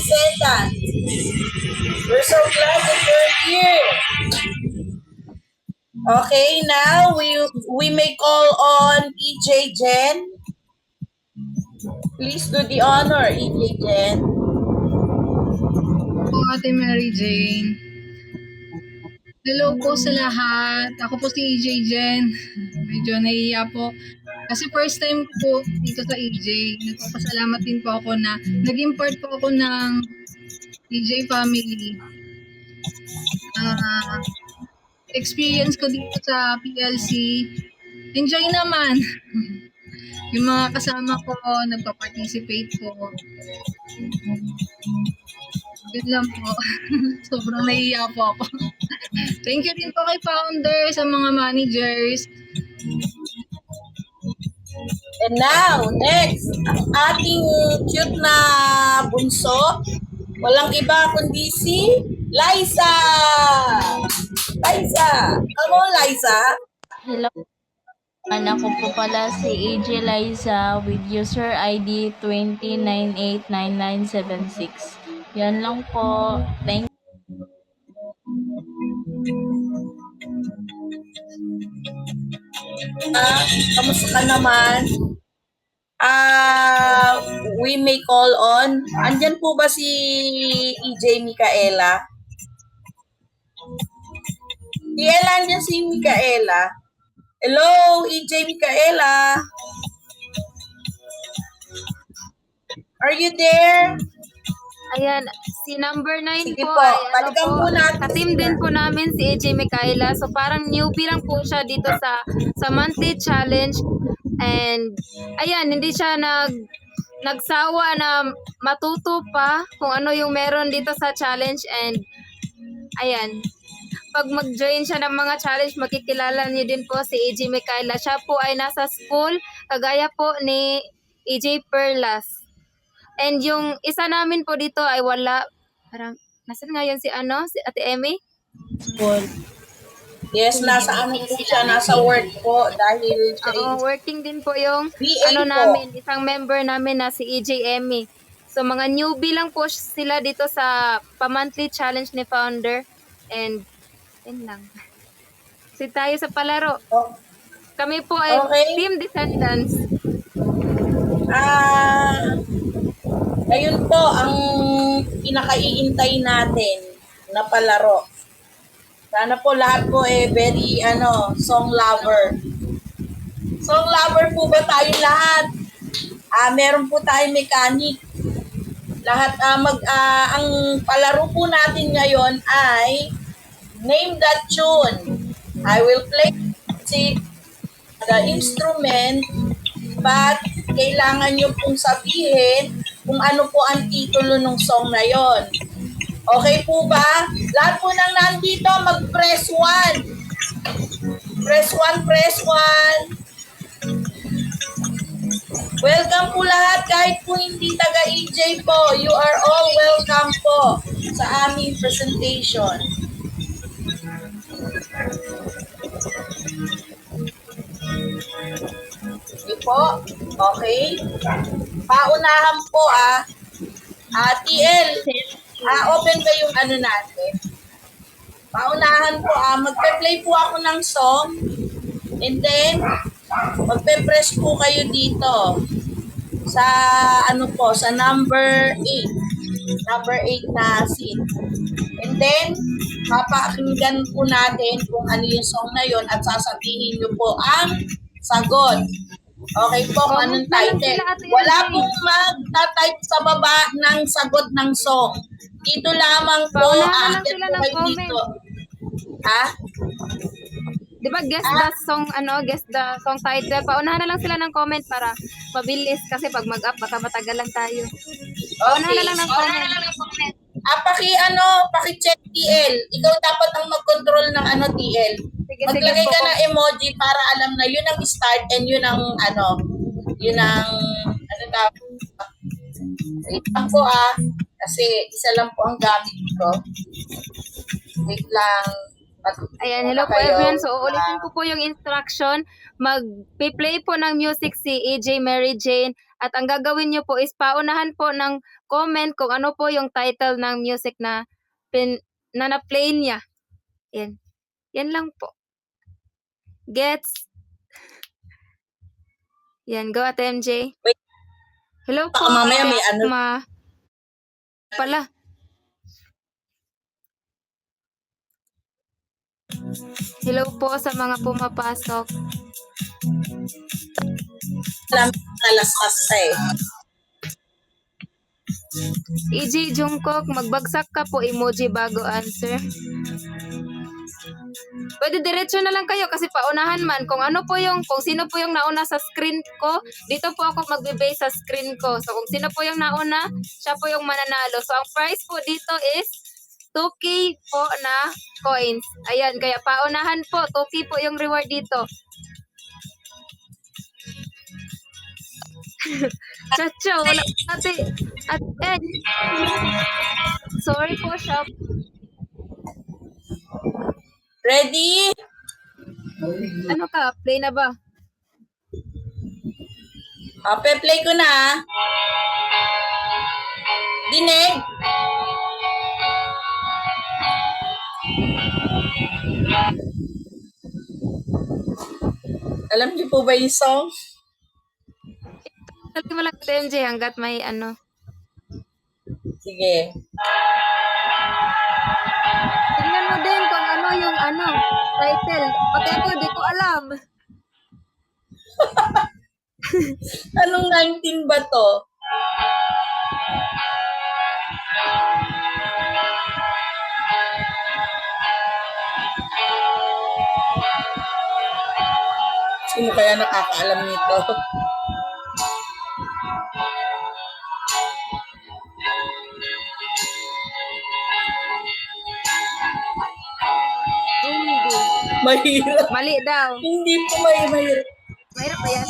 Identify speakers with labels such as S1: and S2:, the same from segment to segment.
S1: second. We're so glad that you're here. Okay, now we may call on EJ Jen. Please do the honor, EJ Jen.
S2: Ate Mary Jane. Hello po sa lahat. Ako po si EJ Jen. Medyo nahihiya po. Kasi first time po dito sa EJ. Nagpapasalamat din po ako na naging part po ako ng EJ family. Experience ko dito sa PLC. Enjoy naman. Yung mga kasama ko, nagpa-participate po. Yun lang po. Sobrang nahihiya po ako. Thank you din po kay founder, sa mga managers.
S1: And now, next, ang ating cute na bunso. Walang iba kundi si Liza. Liza. Come on, Liza.
S3: Hello. Anak ko po pala si AJ Liza with user ID 20989976. Yan lang po. Thank
S1: Kamusta ka naman? We may call on. Andyan po ba si EJ Micaela? Andyan si Micaela. Hello, EJ Micaela. Are you there?
S4: Ayan, si number 9
S1: Sige
S4: po,
S1: po,
S4: ay
S1: balikan po natin.
S4: kateam din po namin si AJ Micaela. So parang newbie lang po siya dito sa monthly challenge. And ayan, hindi siya nagsawa na matuto pa kung ano yung meron dito sa challenge. And ayan, pag mag-join siya ng mga challenge, makikilala niyo din po si AJ Micaela. Siya po ay nasa school, kagaya po ni AJ Perlas. And yung isa namin po dito ay wala. Parang, nasan ngayon si Ate Emmy?
S3: po.
S1: Yes, nasa ano po siya, nasa work po dahil siya
S4: Oo, working din po yung
S1: VA po.
S4: namin, isang member namin na si EJ Emmy. So mga newbie lang po sila dito sa pa-monthly challenge ni founder. And, yun lang. Si tayo sa palaro.
S1: Oh,
S4: Kami po ay
S1: Okay.
S4: Team Descendants.
S1: Ngayon po ang pinakaiintay natin na palaro. Sana po lahat po very song lover. Song lover po ba tayo lahat? Meron po tayong mechanic. Lahat ang palaro po natin ngayon ay name that tune. I will play the instrument, but kailangan nyo pong sabihin kung ano po ang titulo ng song na yon. Okay po ba? Lahat po nang nandito, mag-press 1. Press 1, press 1. Welcome po lahat, kahit po hindi taga-EJ po. You are all welcome po sa aming presentation. Sige po. Okay. Paunahan po TL. Open ba yung natin? Paunahan po magpe-play po ako ng song. And then, magpe-press po kayo dito. Sa sa number 8. Number 8 na scene. And then, papakinggan po natin kung ano yung song na yon at sasabihin nyo po ang sagot. Okay po, kung anong title. Wala pong magta-type sa baba ng sagot ng song. Dito lamang po,
S4: Paunahan lang sila ng comment.
S1: dito.
S4: Di ba guess the song, guess the song title. Paunahan na lang sila ng comment para mabilis kasi pag mag-up baka matagalan tayo. Paunahan na lang ng comment.
S1: Paki-check TL. Ikaw dapat ang mag-control ng TL.
S4: Sige,
S1: Maglagay
S4: sige
S1: ka
S4: po.
S1: ng emoji para alam na yun ang start and yun ang yun ang wait lang po kasi isa lang po ang gamit ko. Wait lang.
S4: Ayan, hello po everyone. So, uulitin ko po yung instruction. Mag-play po ng music si AJ Mary Jane At ang gagawin nyo po is paunahan po ng comment kung ano po yung title ng music na na-play niya. Yan. Yan lang po. Gets? Yan, go Ate MJ.
S1: Wait.
S4: Hello po.
S1: Baka mamaya may ano.
S4: Pala. Hello po sa mga pumapasok.
S1: Alam, nalaskas ka eh.
S4: EJ Jungkook, magbagsak ka po emoji bago answer. Pwede diretso na lang kayo kasi paunahan man. Kung sino po yung nauna sa screen ko, dito po ako magbe-base sa screen ko. So kung sino po yung nauna, siya po yung mananalo. So ang prize po dito is 2K po na coins. Ayan, kaya paunahan po. 2K po yung reward dito. Chacho, wala ate. Ate. Sorry po, shop.
S1: Ready?
S4: Ano ka? Play na ba?
S1: Pe-play ko na. Dinig. Alam niyo po ba yung song?
S4: Sabi mo lang ito, MJ, hanggat may ano.
S1: Sige.
S4: Tingnan mo din kung ano yung title. Pati ako, di ko alam.
S1: Anong 19 ba to? Sino kaya nakakaalam nito?
S4: Hindi.
S1: Mahirap.
S4: Mali daw.
S1: Hindi po mahirap.
S4: Mahirap ba yan?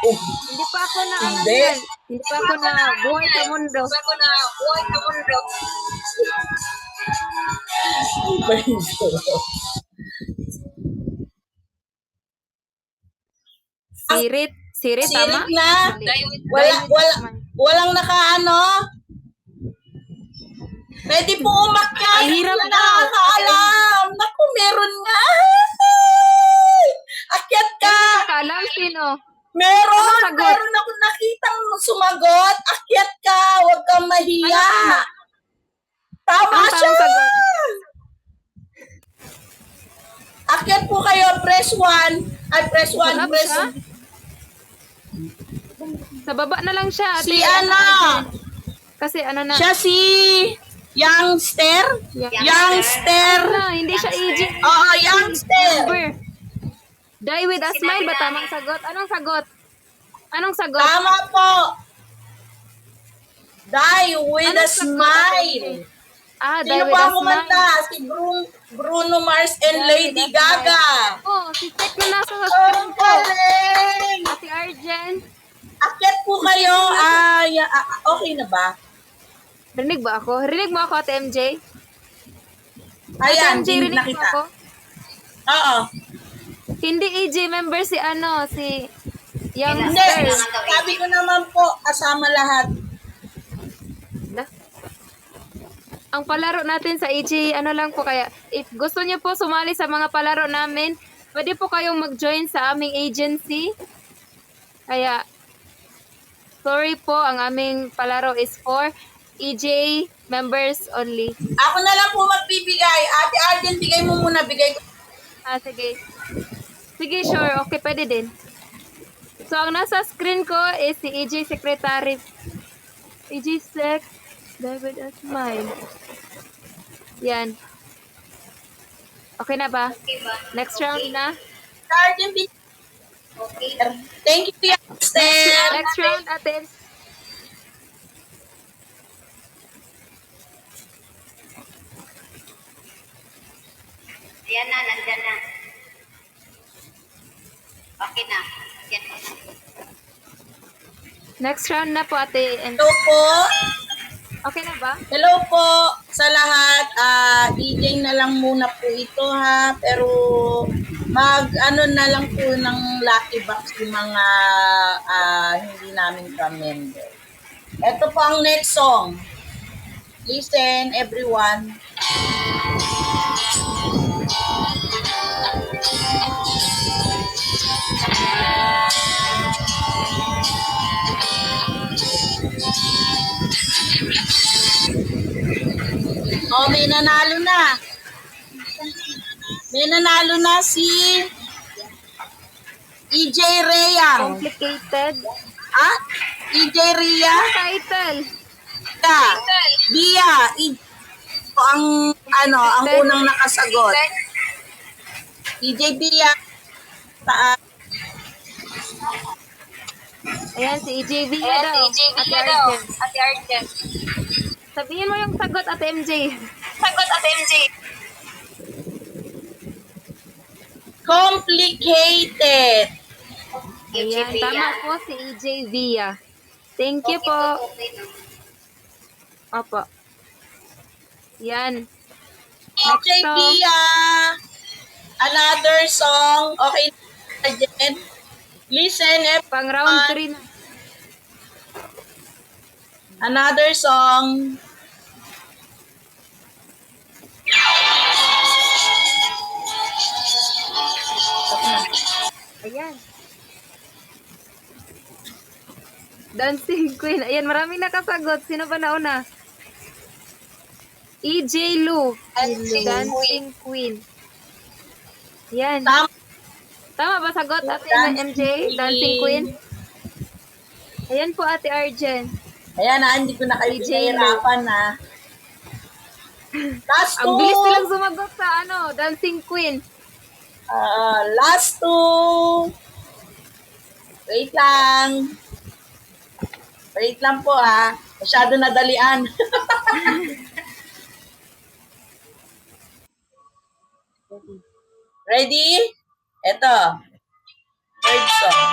S1: Oh,
S4: Hindi pa ako na
S1: Hindi.
S4: Hindi pa ako na buhay sa mundo.
S1: mahirap.
S4: Sirit. Sirit, tama?
S1: Sirit na.
S4: Mali.
S1: Walang nakaano. Pwede po umakyat.
S4: Ang hirap
S1: Wala
S4: daw.
S1: nakakaalam. Naku, meron nga. Akyat ka.
S4: Nakalam sino?
S1: Meron.
S4: Anong sagot?
S1: Meron ako nakitang sumagot. Akyat ka. Huwag kang mahiya. Tama
S4: Ang
S1: siya.
S4: tamang sagot.
S1: Akyat po kayo. Press 1. Ay, press 1.
S4: Sarap
S1: Press
S4: siya? Sa baba na lang siya.
S1: Si
S4: Ate,
S1: ano?
S4: Kasi ano na.
S1: Siya si Youngster. Youngster.
S4: Ano, hindi siya EG.
S1: Oo, Youngster.
S4: Number. Die with a smile ba tamang sagot? Anong sagot? Anong sagot?
S1: Tama po. Die with
S4: Anong
S1: a
S4: sagot?
S1: smile.
S4: Ah, die
S1: Sino
S4: with
S1: pa
S4: a
S1: ang kumanta?
S4: smile.
S1: Si Bruno Mars and
S4: Die
S1: Lady
S4: with a smile.
S1: Gaga.
S4: Oh, si Tek na nasa
S1: Ang
S4: screen ko.
S1: galing!
S4: Ate Arjen.
S1: Akyat po kayo. Okay na ba?
S4: Rinig ba ako? Rinig mo ako, Ate MJ?
S1: Ayan,
S4: Ate MJ, rinig mo
S1: nakita.
S4: ako?
S1: Oo.
S4: Hindi EJ member si
S1: Hindi.
S4: Youngster.
S1: Sabi ko naman po, kasama lahat.
S4: Ang palaro natin sa EJ, ano lang po kaya, if gusto niyo po sumali sa mga palaro namin, pwede po kayong mag-join sa aming agency. Kaya, sorry po, ang aming palaro is for EJ members only.
S1: Ako na lang po magbibigay. Ate Arjen, bigay mo muna. Bigay ko.
S4: Ah, sige. Sige, sure. Okay, pwede din. So, ang nasa screen ko is si EJ Secretary. EJ Sec. David a smile. Yan. Okay na ba? Next round na.
S1: Arjen, thank you, Youngster.
S4: Next round, ate.
S5: Ayan na, nandyan na. Okay na. Yan.
S4: Next round na po, ate. And,
S1: Ito po.
S4: Okay na ba?
S1: Hello po sa lahat. EJ na lang muna po ito ha. Pero ano na lang po ng lucky box yung mga hindi namin ka-member. Ito po ang next song. Listen everyone. Oh, may nanalo na. May nanalo na si EJ Reyang.
S4: Complicated.
S1: Ah? EJ Ria?
S4: Title.
S1: Ka. Bia. Ang ang unang nakasagot. EJ Bia.
S4: Ayan, si EJV na daw. Ate Arjen. Sabihin mo yung sagot, Ate MJ.
S1: Complicated.
S4: Ayan, tama po si EJ Via. Thank you po. Opo. Yan.
S1: EJ
S4: song.
S1: Bia. Another song. Okay. Again. Listen,
S4: Pang round 3 na.
S1: another song.
S4: Ayan. Dancing Queen. Ayan, maraming nakasagot. Sino ba nauna? EJ Lu. Dancing Queen. Ayan. Tama ba sagot, Ate MJ? Dancing Queen? Ayan po, Ate Arjen.
S1: Ayan hindi ko na kayo
S4: EJ
S1: pinahirapan na. Last
S4: Ang
S1: two.
S4: bilis nilang sumagot sa Dancing Queen.
S1: Last two. Wait lang. Wait lang po Masyado nadalian. Ready? Ito. Third song.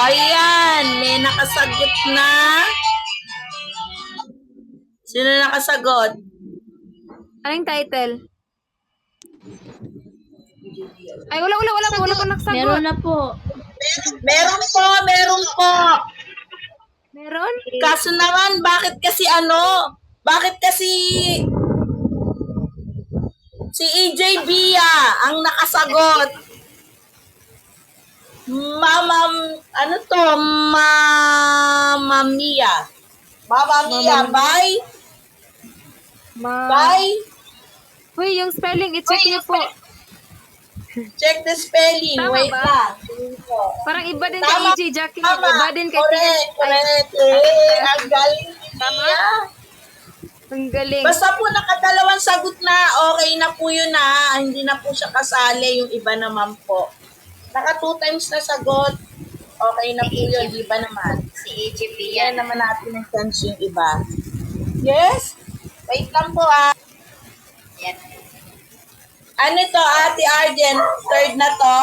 S1: Ayan, may nakasagot na. Sino nakasagot?
S4: Anong title? Ay, wala po nakasagot.
S3: Meron na po.
S1: Meron po.
S4: Meron?
S1: Kaso naman, bakit kasi si EJ Bia ang nakasagot? Mama Mia. Mama Mia, bye. Bye.
S4: Huy, yung spelling, i-check niyo po.
S1: Check the spelling.
S4: Tama
S1: Wait
S4: ba?
S1: lang.
S4: Parang iba din
S1: Tama.
S4: kay EJ Jackie.
S1: Tama.
S4: Iba din kay
S1: Correct. Ang galing ni Mia.
S4: Ang galing.
S1: Basta po nakadalawang sagot na, okay na po yun Hindi na po siya kasali, yung iba naman po. Naka 2 times na sagot, okay na po yun, di ba naman?
S5: Si EJP
S1: Yan naman natin ang chance yung iba. Yes? Wait lang po
S5: Yan.
S1: Ano to, Ate Arjen? Third na to?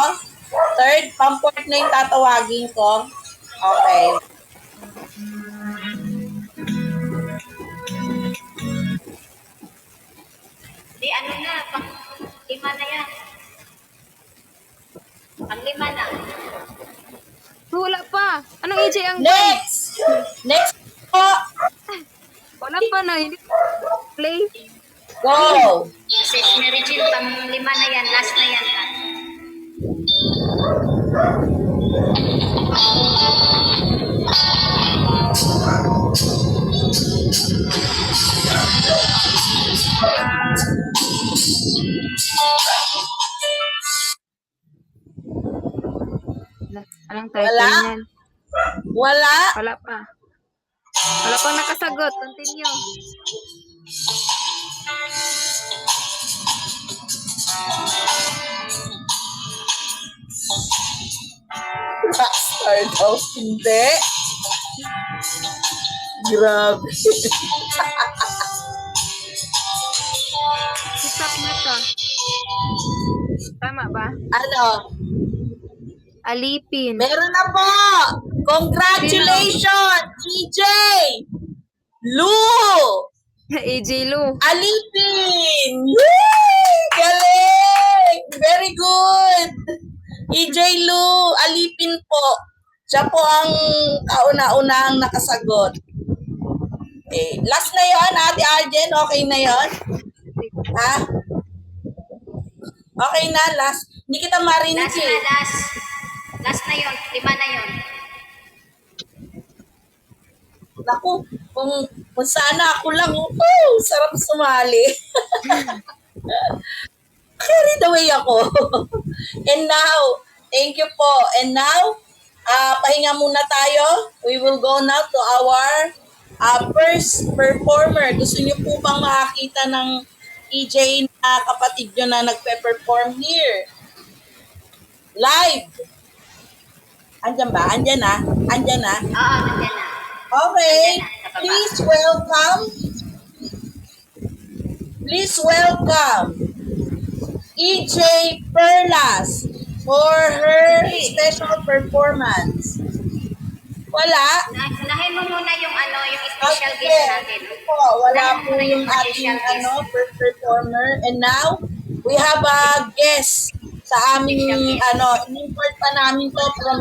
S1: Third? Pamport na yung tatawagin ko? Okay.
S5: Di pang 5 na yan. Pang 5 na.
S4: Wala pa. Anong EJ ang
S1: Next! Next po!
S4: Wala pa na. Hindi play.
S1: Go!
S5: Sis Mary Jean, pang 5 na yan. Last na yan.
S4: Anong title
S1: Wala.
S4: niyan?
S1: Wala?
S4: Wala pa. Wala pang nakasagot. Continue.
S1: Rockstar daw. Hindi. Grabe.
S4: Stop na to. Tama ba?
S1: Ano?
S4: Alipin.
S1: Meron na po! Congratulations, EJ! Lou!
S4: AJ Lu.
S1: Alipin! Yay! Galing! Very good! EJ Lou, Alipin po. Siya po ang kauna-unahang nakasagot. Okay. Last na yon, Ate Arjen. Okay na yon? Ha? Okay na, last. Hindi kita marinig
S5: Last
S1: eh.
S5: na, last. Last na yun. 5 na yun.
S1: Naku, kung sana ako lang, sarap sumali. Carried away ako. And now, thank you po. And now, pahinga muna tayo. We will go now to our first performer. Gusto niyo po bang makakita ng EJ na kapatid nyo na nagpe-perform here? Live. Andyan ba? Andyan na? Andyan na?
S5: Oo, nandiyan na.
S1: Okay,
S5: Andyan na, sa baba.
S1: please welcome EJ Perlas for her special performance. Wala?
S5: Unahin mo muna yung yung special
S1: Okay.
S5: guest natin.
S1: Wala
S5: Unahin
S1: po
S5: mo muna
S1: yung
S5: special
S1: ating
S5: guest.
S1: first performer. And now, we have a guest sa aming,
S5: Special guest.
S1: in-import pa namin to from